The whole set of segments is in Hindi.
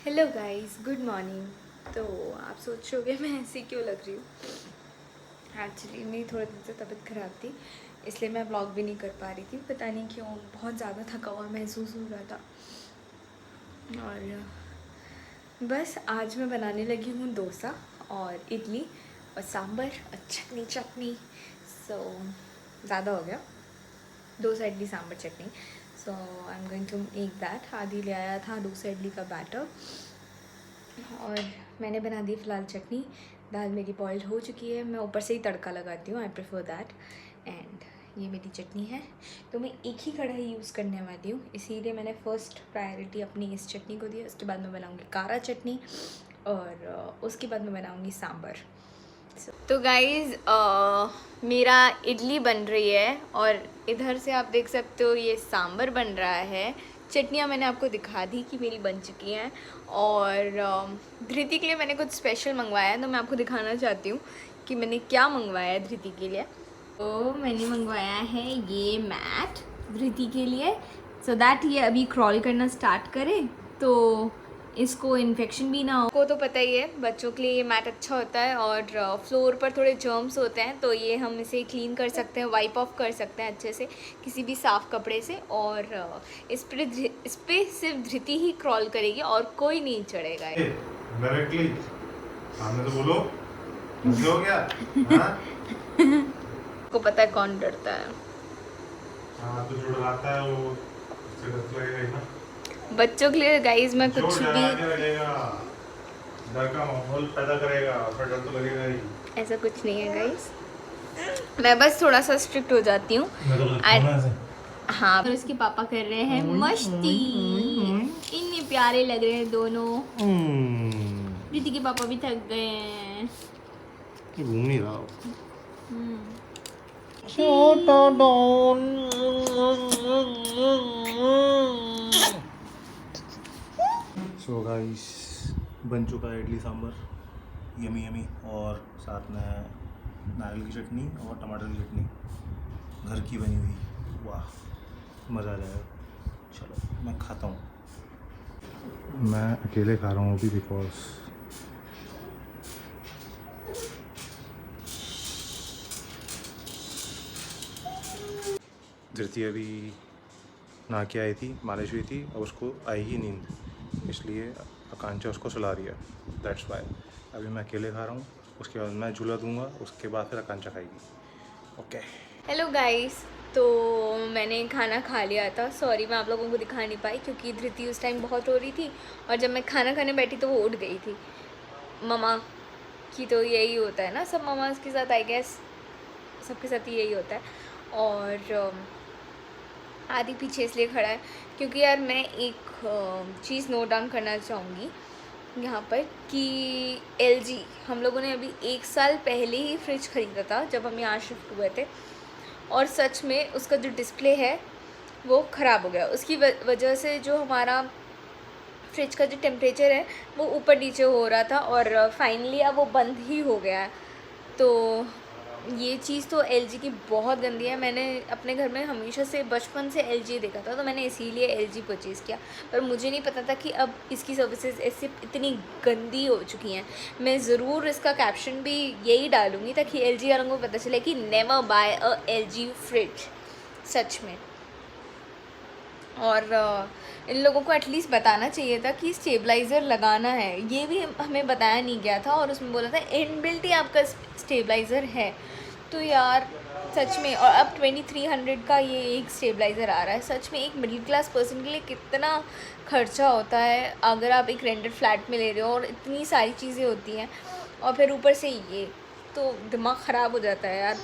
Hello guys, good morning. तो आप सोच रहे होगे मैं ऐसी क्यों लग रही हूँ। एक्चुअली मेरी थोड़े दिन से तबीयत ख़राब थी, इसलिए मैं व्लॉग भी नहीं कर पा रही थी। पता नहीं क्यों, बहुत ज़्यादा थका हुआ महसूस हो रहा था। और बस आज मैं बनाने लगी हूँ डोसा और इडली और सांभर और चटनी चटनी। सो ज़्यादा हो गया, dosa idli sambar chutney. So I am going to make that. Adi ले आया था डोसा इडली का बैटर और मैंने बना दी फ़िलहाल चटनी। दाल मेरी बॉइल्ड हो चुकी है, मैं ऊपर से ही तड़का लगाती हूँ, आई प्रेफर दैट। एंड ये मेरी चटनी है। तो मैं एक ही कढ़ाई यूज़ करने वाली हूँ, इसीलिए मैंने फ़र्स्ट प्रायोरिटी अपनी इस चटनी को दी। उसके बाद मैं बनाऊँगी कारा चटनी और उसके बाद मैं बनाऊँगी सांभर। तो गाइज़ मेरा इडली बन रही है और इधर से आप देख सकते हो ये सांभर बन रहा है। चटनियाँ मैंने आपको दिखा दी कि मेरी बन चुकी हैं। और धृति के लिए मैंने कुछ स्पेशल मंगवाया है, तो मैं आपको दिखाना चाहती हूँ कि मैंने क्या मंगवाया है धृति के लिए। तो मैंने मंगवाया है ये मैट धृति के लिए, सो दैट ये अभी क्रॉल करना स्टार्ट करे तो इसको इन्फेक्शन भी ना हो। को तो पता ही है, बच्चों के लिए ये मैट अच्छा होता है और फ्लोर पर थोड़े जर्म्स होते हैं, तो ये हम इसे क्लीन कर सकते हैं, वाइप ऑफ कर सकते हैं अच्छे से किसी भी साफ़ कपड़े से। और इस पे सिर्फ धृति ही क्रॉल करेगी और कोई नहीं चढ़ेगा। डायरेक्टली सामने तो बोलो, हो गया। हाँ को पता है कौन डरता है। हाँ, तो जो डराता है वो उससे डर लगेगा ही ना। बच्चों के लिए गाइज मैं जो कुछ भी डरा के रखेगा, डर का माहौल पैदा करेगा, फिर डर तो लगेगा ही। ऐसा कुछ नहीं है गाइज, मैं बस थोड़ा सा स्ट्रिक्ट हो जाती हूँ। हाँ, और उसके पापा कर रहे हैं मस्ती। इतने प्यारे लग रहे हैं दोनों। प्रीति के पापा भी थक गए हैं। घूम नहीं रहा छोटा डॉन। सो गाइस, बन चुका है इडली सांभर, यमी यमी। और साथ में नारियल की चटनी और टमाटर की चटनी, घर की बनी हुई। वाह, मज़ा आ जाएगा। चलो मैं खाता हूँ। मैं अकेले खा रहा हूँ अभी, बिकॉज धृति अभी नहा के आई थी, मालिश हुई थी, और उसको आई ही नींद, इसलिए आकांक्षा उसको सुला रही है। दैट्स वाई अभी मैं अकेले खा रहा हूँ। उसके बाद मैं झूला दूंगा, उसके बाद फिर आकांक्षा खाएगी। ओके। हेलो गाइस, तो मैंने खाना खा लिया था। सॉरी मैं आप लोगों को दिखा नहीं पाई क्योंकि धृति उस टाइम बहुत रो रही थी और जब मैं खाना खाने बैठी तो वो उठ गई थी। ममा की तो यही होता है ना, सब ममाज के साथ, आई गेस सबके साथ यही होता है। और आदि पीछे इसलिए खड़ा है क्योंकि यार मैं एक चीज़ नोट डाउन करना चाहूँगी यहाँ पर कि LG, हम लोगों ने अभी 1 साल पहले ही फ्रिज ख़रीदा था जब हम यहाँ शिफ्ट हुए थे, और सच में उसका जो डिस्प्ले है वो ख़राब हो गया। उसकी वजह से जो हमारा फ्रिज का जो टेम्परेचर है वो ऊपर नीचे हो रहा था और फाइनली अब वो बंद ही हो गया है। तो ये चीज़ तो LG की बहुत गंदी है। मैंने अपने घर में हमेशा से बचपन से LG देखा था, तो मैंने इसीलिए LG परचेज़ किया, पर मुझे नहीं पता था कि अब इसकी सर्विसेज ऐसे इतनी गंदी हो चुकी हैं। मैं ज़रूर इसका कैप्शन भी यही डालूँगी ताकि LG वालों को पता चले कि नेवर बाय अ LG फ्रिज, सच में। और इन लोगों को एटलीस्ट बताना चाहिए था कि स्टेबलाइज़र लगाना है, ये भी हमें बताया नहीं गया था। और उसमें बोला था इनबिल्ट ही आपका स्टेबलाइज़र है। तो यार सच में, और अब 2300 का ये एक स्टेबलाइज़र आ रहा है। सच में एक मिडिल क्लास पर्सन के लिए कितना खर्चा होता है अगर आप एक रेंटेड फ्लैट में ले रहे हो और इतनी सारी चीज़ें होती हैं और फिर ऊपर से ये, तो दिमाग ख़राब हो जाता है यार।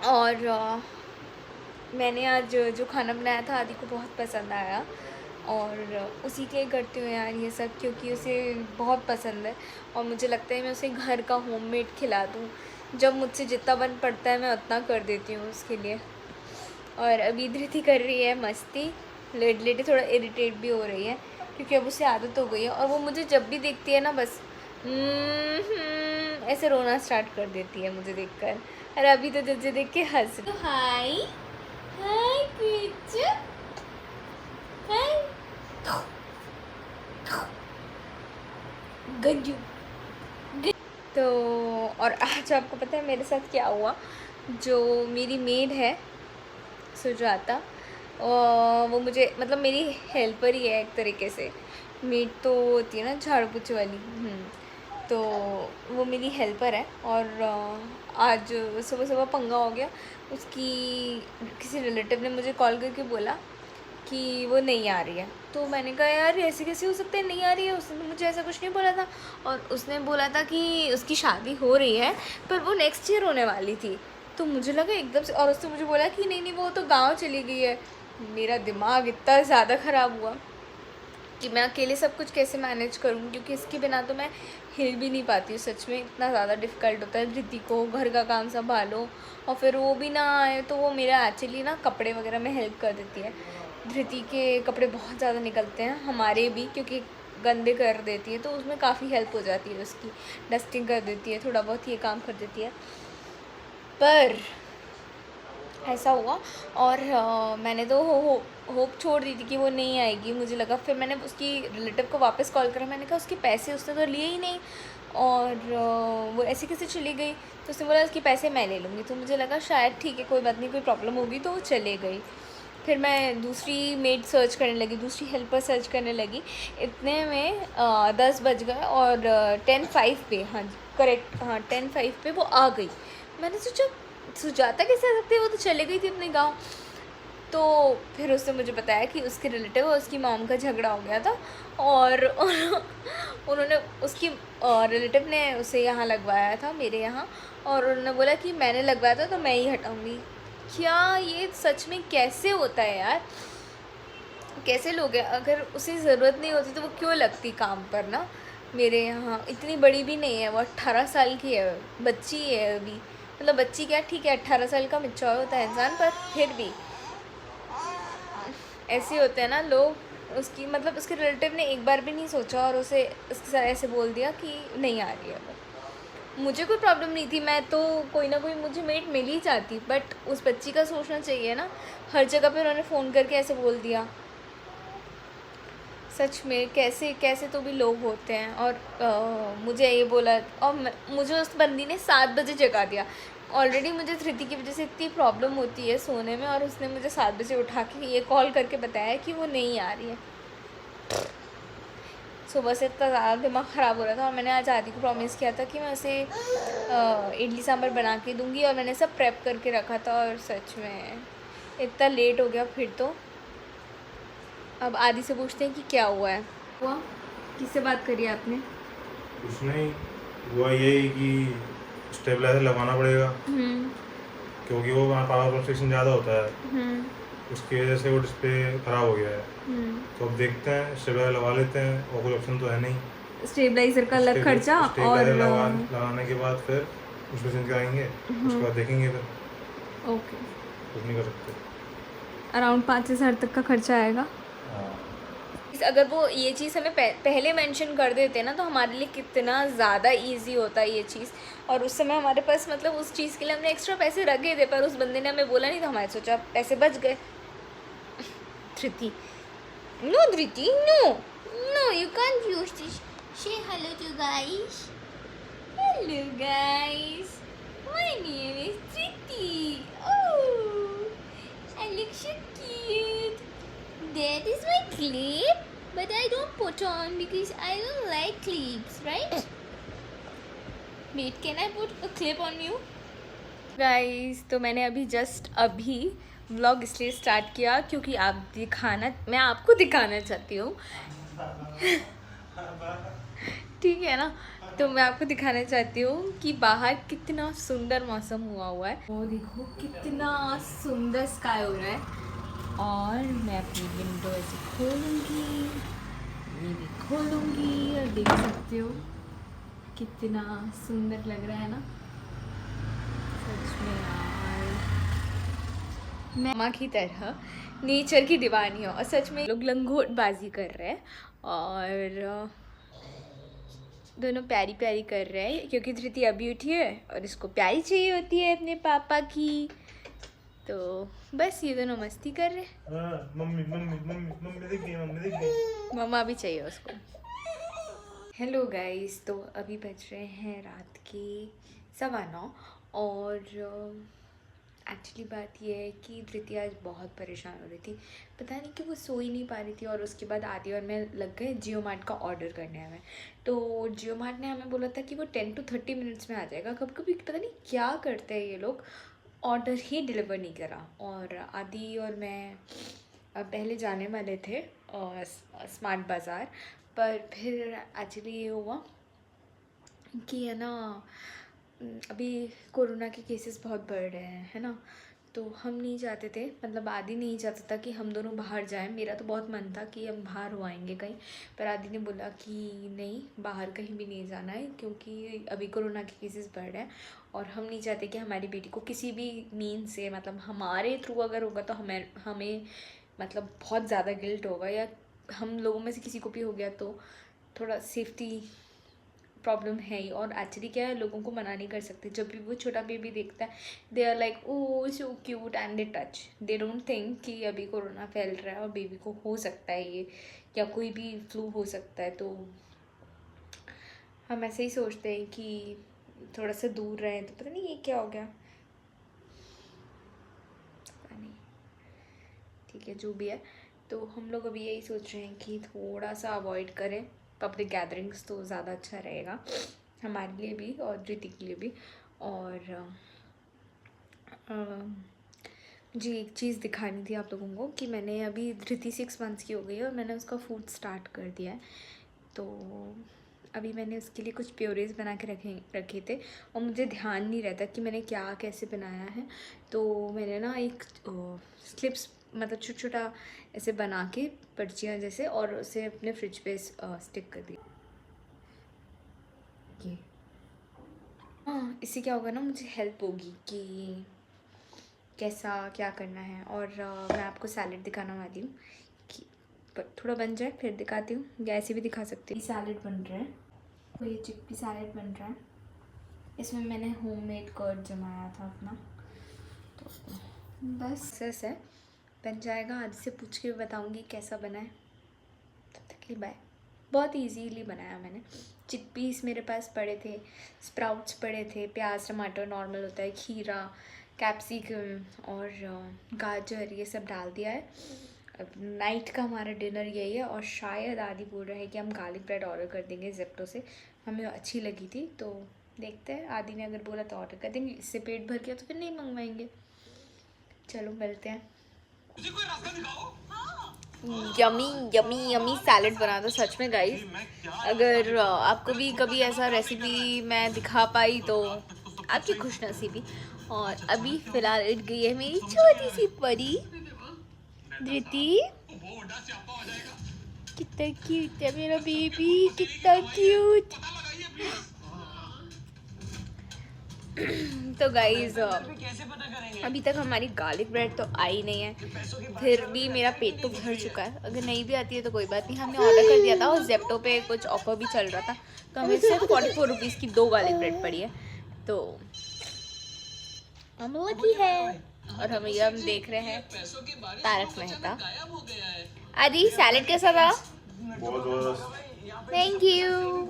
और मैंने आज जो खाना बनाया था आदि को बहुत पसंद आया और उसी के लिए करती हूँ यार ये सब, क्योंकि उसे बहुत पसंद है और मुझे लगता है मैं उसे घर का होममेड खिला दूँ। जब मुझसे जितना बन पड़ता है मैं उतना कर देती हूँ उसके लिए। और अभी धृति कर रही है मस्ती, लेट लेटे थोड़ा इरिटेट भी हो रही है क्योंकि अब उसे आदत हो गई है और वो मुझे जब भी देखती है ना बस ऐसे रोना स्टार्ट कर देती है मुझे देखकर। और अभी तो तुझे देख के हंस रही। हाय हाय किच्चू, हाय गंजू। तो और आज आपको पता है मेरे साथ क्या हुआ? जो मेरी मेड है सुजाता, वो मुझे मतलब मेरी हेल्पर ही है एक तरीके से। मेड तो होती है ना झाड़ू पोछे वाली। तो वो मेरी हेल्पर है और आज सुबह सुबह पंगा हो गया। उसकी किसी रिलेटिव ने मुझे कॉल करके बोला कि वो नहीं आ रही है। तो मैंने कहा यार ऐसे कैसे हो सकता है, नहीं आ रही है? उसने मुझे ऐसा कुछ नहीं बोला था। और उसने बोला था कि उसकी शादी हो रही है पर वो नेक्स्ट ईयर होने वाली थी। तो मुझे लगा एकदम से, और उसने मुझे बोला कि नहीं नहीं वो तो गांव चली गई है। मेरा दिमाग इतना ज़्यादा ख़राब हुआ कि मैं अकेले सब कुछ कैसे मैनेज करूँ, क्योंकि इसके बिना तो मैं हिल भी नहीं पाती हूँ। सच में इतना ज़्यादा डिफ़िकल्ट होता है। धृति को घर का काम संभालो और फिर वो भी ना आए। तो वो मेरा एक्चुअली ना कपड़े वगैरह में हेल्प कर देती है। धृति के कपड़े बहुत ज़्यादा निकलते हैं, हमारे भी, क्योंकि गंदे कर देती है। तो उसमें काफ़ी हेल्प हो जाती है उसकी, डस्टिंग कर देती है, थोड़ा बहुत ये काम कर देती है। पर ऐसा हुआ और मैंने तो होप छोड़ दी थी कि वो नहीं आएगी। मुझे लगा, फिर मैंने उसकी रिलेटिव को वापस कॉल करा। मैंने कहा उसके पैसे उसने तो लिए ही नहीं और वो ऐसे कैसे चली गई? तो उसने बोला उसके पैसे मैं ले लूँगी। तो मुझे लगा शायद ठीक है, कोई बात नहीं, कोई प्रॉब्लम होगी, तो वो चले गई। फिर मैं दूसरी मेड सर्च करने लगी, दूसरी हेल्पर सर्च करने लगी। इतने में 10 बज गए और 10:05 पे, हाँ जी करेक्ट, हाँ 10:05 पे वो आ गई। मैंने सोचा सुजाता कैसे आ सकती है, वो तो चले गई थी अपने गांव। तो फिर उसने मुझे बताया कि उसके रिलेटिव और उसकी मॉम का झगड़ा हो गया था और उन्होंने उसकी रिलेटिव ने उसे यहाँ लगवाया था, मेरे यहाँ, और उन्होंने बोला कि मैंने लगवाया था तो मैं ही हटाऊँगी। क्या ये सच में कैसे होता है यार? कैसे लोग हैं? अगर उसे ज़रूरत नहीं होती तो वो क्यों लगती काम पर ना? मेरे यहाँ इतनी बड़ी भी नहीं है, वो 18 साल की है, बच्ची है अभी। मतलब बच्ची क्या, ठीक है 18 साल का मैच्योर होता है इंसान, पर फिर भी ऐसे होते हैं ना लोग। उसकी मतलब उसके रिलेटिव ने एक बार भी नहीं सोचा और उसे उसके साथ ऐसे बोल दिया कि नहीं आ रही है वो। मुझे कोई प्रॉब्लम नहीं थी, मैं तो कोई ना कोई मुझे मेट मिल ही जाती, बट उस बच्ची का सोचना चाहिए ना। हर जगह पे उन्होंने फ़ोन करके ऐसे बोल दिया। सच में कैसे कैसे तो भी लोग होते हैं। और मुझे ये बोला, और मुझे उस बंदी ने 7 बजे जगा दिया। ऑलरेडी मुझे धृति की वजह से इतनी प्रॉब्लम होती है सोने में, और उसने मुझे 7 बजे उठा के ये कॉल करके बताया कि वो नहीं आ रही है। सुबह से इतना ज़्यादा दिमाग ख़राब हो रहा था। और मैंने आज आदि को प्रॉमिस किया था कि मैं उसे इडली सांभर बना के दूँगी, और मैंने सब प्रेप करके रखा था। और सच में इतना लेट हो गया फिर तो। अब आदि से पूछते हैं कि क्या हुआ है। हुआ किससे बात करी आपने? कुछ नहीं हुआ, यही कि स्टेबलाइजर लगाना पड़ेगा क्योंकि वो वहाँ पावर फ्लक्चुएशन ज़्यादा होता है, उसकी वजह से वो डिस्प्ले ख़राब हो गया है। तो अब देखते हैं, स्टेबलाइजर लगा लेते हैं, और कोई ऑप्शन तो है नहीं। स्टेबलाइजर का अलग खर्चा, और स्टेबलाइजर लगाने के बाद फिर उसमें चेंज कराएंगे, उसके बाद देखेंगे फिर। ओके, कुछ नहीं कर सकते। अराउंड 5,000 तक का खर्चा आएगा। हाँ, अगर वो ये चीज़ हमें पहले मेंशन कर देते ना तो हमारे लिए कितना ज़्यादा इजी होता है ये चीज़। और उस समय हमारे पास मतलब उस चीज़ के लिए हमने एक्स्ट्रा पैसे रखे थे, पर उस बंदे ने हमें बोला नहीं तो हमारे सोचा पैसे बच गए। Dhriti, no Dhriti, no no, you can't use this. Say hello to guys, hello guys, my name is Dhriti. Oh, I look so cute. That is my clip, but I don't put on because I don't like clips, right? Wait, can I put a clip on you? Guys, तो मैंने अभी व्लॉग इसलिए स्टार्ट किया क्योंकि मैं आपको दिखाना चाहती हूँ। ठीक है ना? तो मैं आपको दिखाना चाहती हूँ कि बाहर कितना सुंदर मौसम हुआ है। और देखो कितना सुंदर स्काई हो रहा है। और मैं अपनी विंडो ऐसे खोलूँगी, ये भी खोलूँगी, और देख सकते हो कितना सुंदर लग रहा है ना। सच में यार, मैं माँ की तरह नेचर की दीवानी हूँ। और सच में लोग लंगोटबाजी कर रहे हैं और दोनों प्यारी प्यारी कर रहे हैं, क्योंकि धृति अभी उठी है और इसको प्यारी चाहिए होती है अपने पापा की। तो बस ये दोनों मस्ती कर रहे हैं। मम्मी मम्मी मम्मी मम्मी दिख गई, मम्मी दिख गई। मम्मा भी चाहिए उसको। हेलो गाइस, तो अभी बज रहे हैं रात के 9:15 और एक्चुअली बात यह है कि धृति आज बहुत परेशान हो रही थी। पता नहीं कि वो सो ही नहीं पा रही थी और उसके बाद आदि और मैं लग गए जियो मार्ट का ऑर्डर करने हमें। तो जियो मार्ट ने हमें बोला था कि वो 10 to 30 मिनट्स में आ जाएगा। कभी कभी पता नहीं क्या करते हैं ये लोग, ऑर्डर ही डिलीवर नहीं करा। और आदि और मैं पहले जाने वाले थे स्मार्ट बाज़ार, पर फिर एक्चुअली ये हुआ कि है ना, अभी कोरोना के केसेस बहुत बढ़ रहे हैं, है ना। तो हम नहीं चाहते थे, मतलब आदि नहीं चाहता था कि हम दोनों बाहर जाएं। मेरा तो बहुत मन था कि हम बाहर हो आएंगे कहीं, पर आदि ने बोला कि नहीं, बाहर कहीं भी नहीं जाना है क्योंकि अभी कोरोना के केसेस बढ़ रहे हैं और हम नहीं चाहते कि हमारी बेटी को किसी भी मीन से, मतलब हमारे थ्रू अगर होगा तो हमें मतलब बहुत ज़्यादा गिल्ट होगा, या हम लोगों में से किसी को भी हो गया तो थोड़ा सेफ्टी प्रॉब्लम है ही। और एक्चुअली क्या है, लोगों को मना नहीं कर सकते। जब भी वो छोटा बेबी देखता है, they are like oh so cute and they touch, they don't think कि अभी कोरोना फैल रहा है और बेबी को हो सकता है ये, या कोई भी फ्लू हो सकता है। तो हम ऐसे ही सोचते हैं कि थोड़ा सा दूर रहें। तो पता नहीं ये क्या हो गया, पता नहीं, ठीक है जो भी है। तो हम लोग अभी यही सोच रहे हैं कि थोड़ा सा अवॉइड करें पब्लिक गैदरिंग्स, तो ज़्यादा अच्छा रहेगा हमारे लिए भी और धृति के लिए भी। और जी एक चीज़ दिखानी थी आप लोगों को कि मैंने अभी धृति 6 मंथ्स की हो गई है और मैंने उसका फूड स्टार्ट कर दिया है। तो अभी मैंने उसके लिए कुछ प्योरीज बना के रखे थे और मुझे ध्यान नहीं रहता कि मैंने क्या कैसे बनाया है। तो मैंने ना एक स्लिप्स, मतलब छोटा छोटा ऐसे बना के पर्चियाँ जैसे, और उसे अपने फ्रिज पे स्टिक कर दिया। ये हाँ, इससे क्या होगा ना, मुझे हेल्प होगी कि कैसा क्या करना है। और मैं आपको सैलेड दिखाने वाली हूँ कि थोड़ा बन जाए फिर दिखाती हूँ, या ऐसे भी दिखा सकती हूँ। सैलेड बन रहा है, तो ये चिकपी सैलेड बन रहा है। इसमें मैंने होममेड कर्ड जमाया था अपना, तो बस ऐसे है, बन जाएगा। आज से पूछ के बताऊँगी कैसा बना है। तब तक के लिए बाय। बहुत इजीली बनाया मैंने। चिकपीस मेरे पास पड़े थे, स्प्राउट्स पड़े थे, प्याज टमाटर नॉर्मल होता है, खीरा, कैप्सिकम और गाजर, ये सब डाल दिया है। अब नाइट का हमारा डिनर यही है। और शायद आदि बोल रहे हैं कि हम गार्लिक ब्रेड ऑर्डर कर देंगे ज़ेप्टो से, हमें अच्छी लगी थी तो देखते हैं। आदि ने अगर बोला तो ऑर्डर कर देंगे, इससे पेट भर गया तो फिर नहीं मंगवाएंगे। चलो मिलते हैं। यमी यमी यमी सैलेड बना दो सच में गाइस। अगर आपको भी कभी ऐसा रेसिपी मैं दिखा पाई तो आपकी खुशनसीबी। और अभी फ़िलहाल उठ गई है मेरी छोटी सी परी धृति। कितना क्यूट है मेरा बेबी, कितना क्यूट। तो गाइज अभी तक हमारी गार्लिक ब्रेड तो आई नहीं है, फिर भी मेरा पेट तो भर चुका है। अगर नहीं भी आती है तो कोई बात नहीं, हमने ऑर्डर कर दिया था और ज़ेप्टो पे कुछ ऑफर भी चल रहा था, तो हमें सिर्फ 44 रुपीज़ की 2 गार्लिक ब्रेड पड़ी है। तो हम लकी है। और हम देख रहे हैं तारक मेहता। आदि सैलेड कैसा था? Thank you.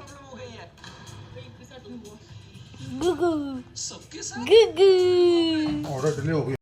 गुगु गुगु। ऑर्डर डिले हो गया।